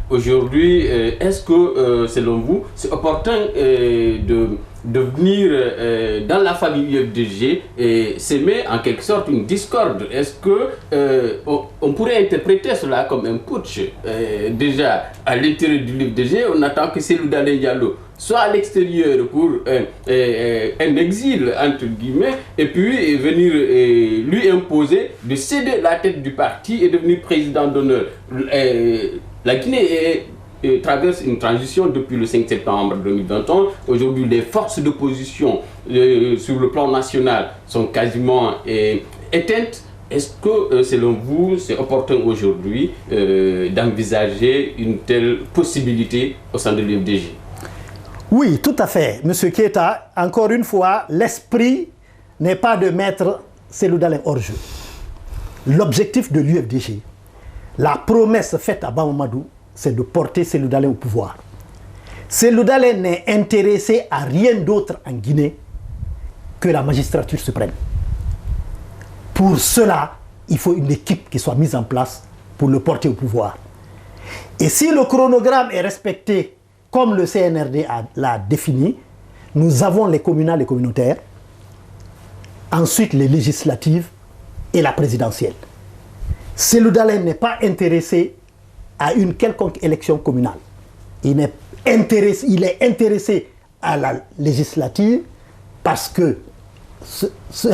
Aujourd'hui, est-ce que, selon vous, c'est opportun de venir dans la famille UFDG et s'aimer en quelque sorte une discorde? Est-ce que on pourrait interpréter cela comme un putsch? Déjà, à l'intérieur du UFDG, on attend que Cellou Dalein Diallo soit à l'extérieur pour un exil, entre guillemets, et puis venir lui imposer de céder la tête du parti et devenir président d'honneur. La Guinée traverse une transition depuis le 5 septembre 2021. Aujourd'hui, les forces d'opposition sur le plan national sont quasiment éteintes. Est-ce que, selon vous, c'est opportun aujourd'hui d'envisager une telle possibilité au sein de l'UFDG? Oui, tout à fait. Monsieur Keita, encore une fois, l'esprit n'est pas de mettre Cellou Dalein hors jeu. L'objectif de l'UFDG, la promesse faite à Bamamadou, c'est de porter Cellou Dalein au pouvoir. Cellou Dalein n'est intéressé à rien d'autre en Guinée que la magistrature suprême. Pour cela, il faut une équipe qui soit mise en place pour le porter au pouvoir. Et si le chronogramme est respecté comme le CNRD l'a défini, nous avons les communales et communautaires, ensuite les législatives et la présidentielle. Cellou Dalein n'est pas intéressé à une quelconque élection communale. Il est intéressé à la législative parce que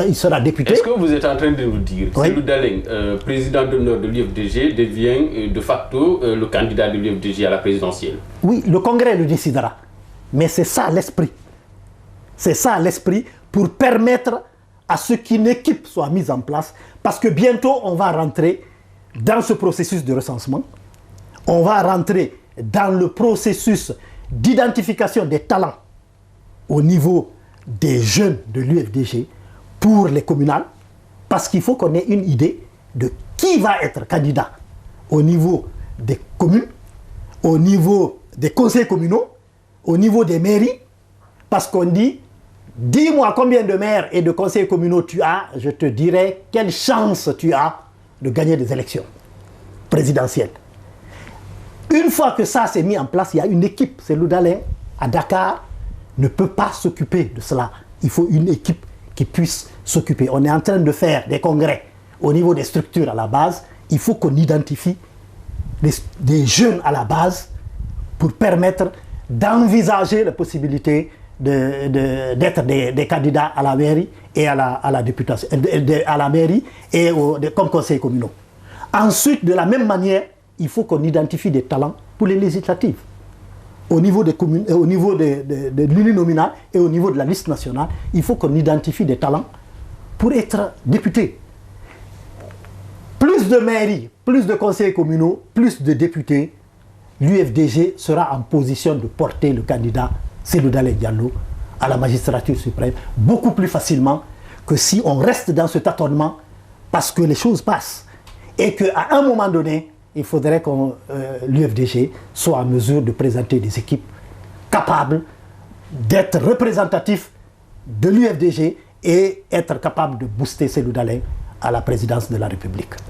il sera député. Est-ce que vous êtes en train de nous dire que oui, Cellou Dalein, président d'honneur de l'UFDG, devient de facto le candidat de l'UFDG à la présidentielle? Oui, le Congrès le décidera. Mais c'est ça l'esprit. C'est ça l'esprit pour permettre à ce qu'une équipe soit mise en place. Parce que bientôt, on va rentrer dans ce processus de recensement. On va rentrer dans le processus d'identification des talents au niveau des jeunes de l'UFDG pour les communales, parce qu'il faut qu'on ait une idée de qui va être candidat au niveau des communes, au niveau des conseils communaux, au niveau des mairies, parce qu'on dit, dis-moi combien de maires et de conseils communaux tu as, je te dirai quelle chance tu as de gagner des élections présidentielles. Une fois que ça s'est mis en place, il y a une équipe. Cellou Dalein à Dakar ne peut pas s'occuper de cela. Il faut une équipe qui puisse s'occuper. On est en train de faire des congrès au niveau des structures à la base. Il faut qu'on identifie des jeunes à la base pour permettre d'envisager la possibilité d'être des candidats à la mairie et à la députation, à la mairie et comme conseils communaux. Ensuite, de la même manière, il faut qu'on identifie des talents pour les législatives. Au niveau des communes, au niveau de l'uninominal et au niveau de la liste nationale, il faut qu'on identifie des talents pour être député. Plus de mairies, plus de conseils communaux, plus de députés, l'UFDG sera en position de porter le candidat Cellou Dalein Diallo à la magistrature suprême beaucoup plus facilement que si on reste dans ce tâtonnement parce que les choses passent et qu'à un moment donné, il faudrait que l'UFDG soit en mesure de présenter des équipes capables d'être représentatifs de l'UFDG et être capables de booster Cellou Dalein à la présidence de la République.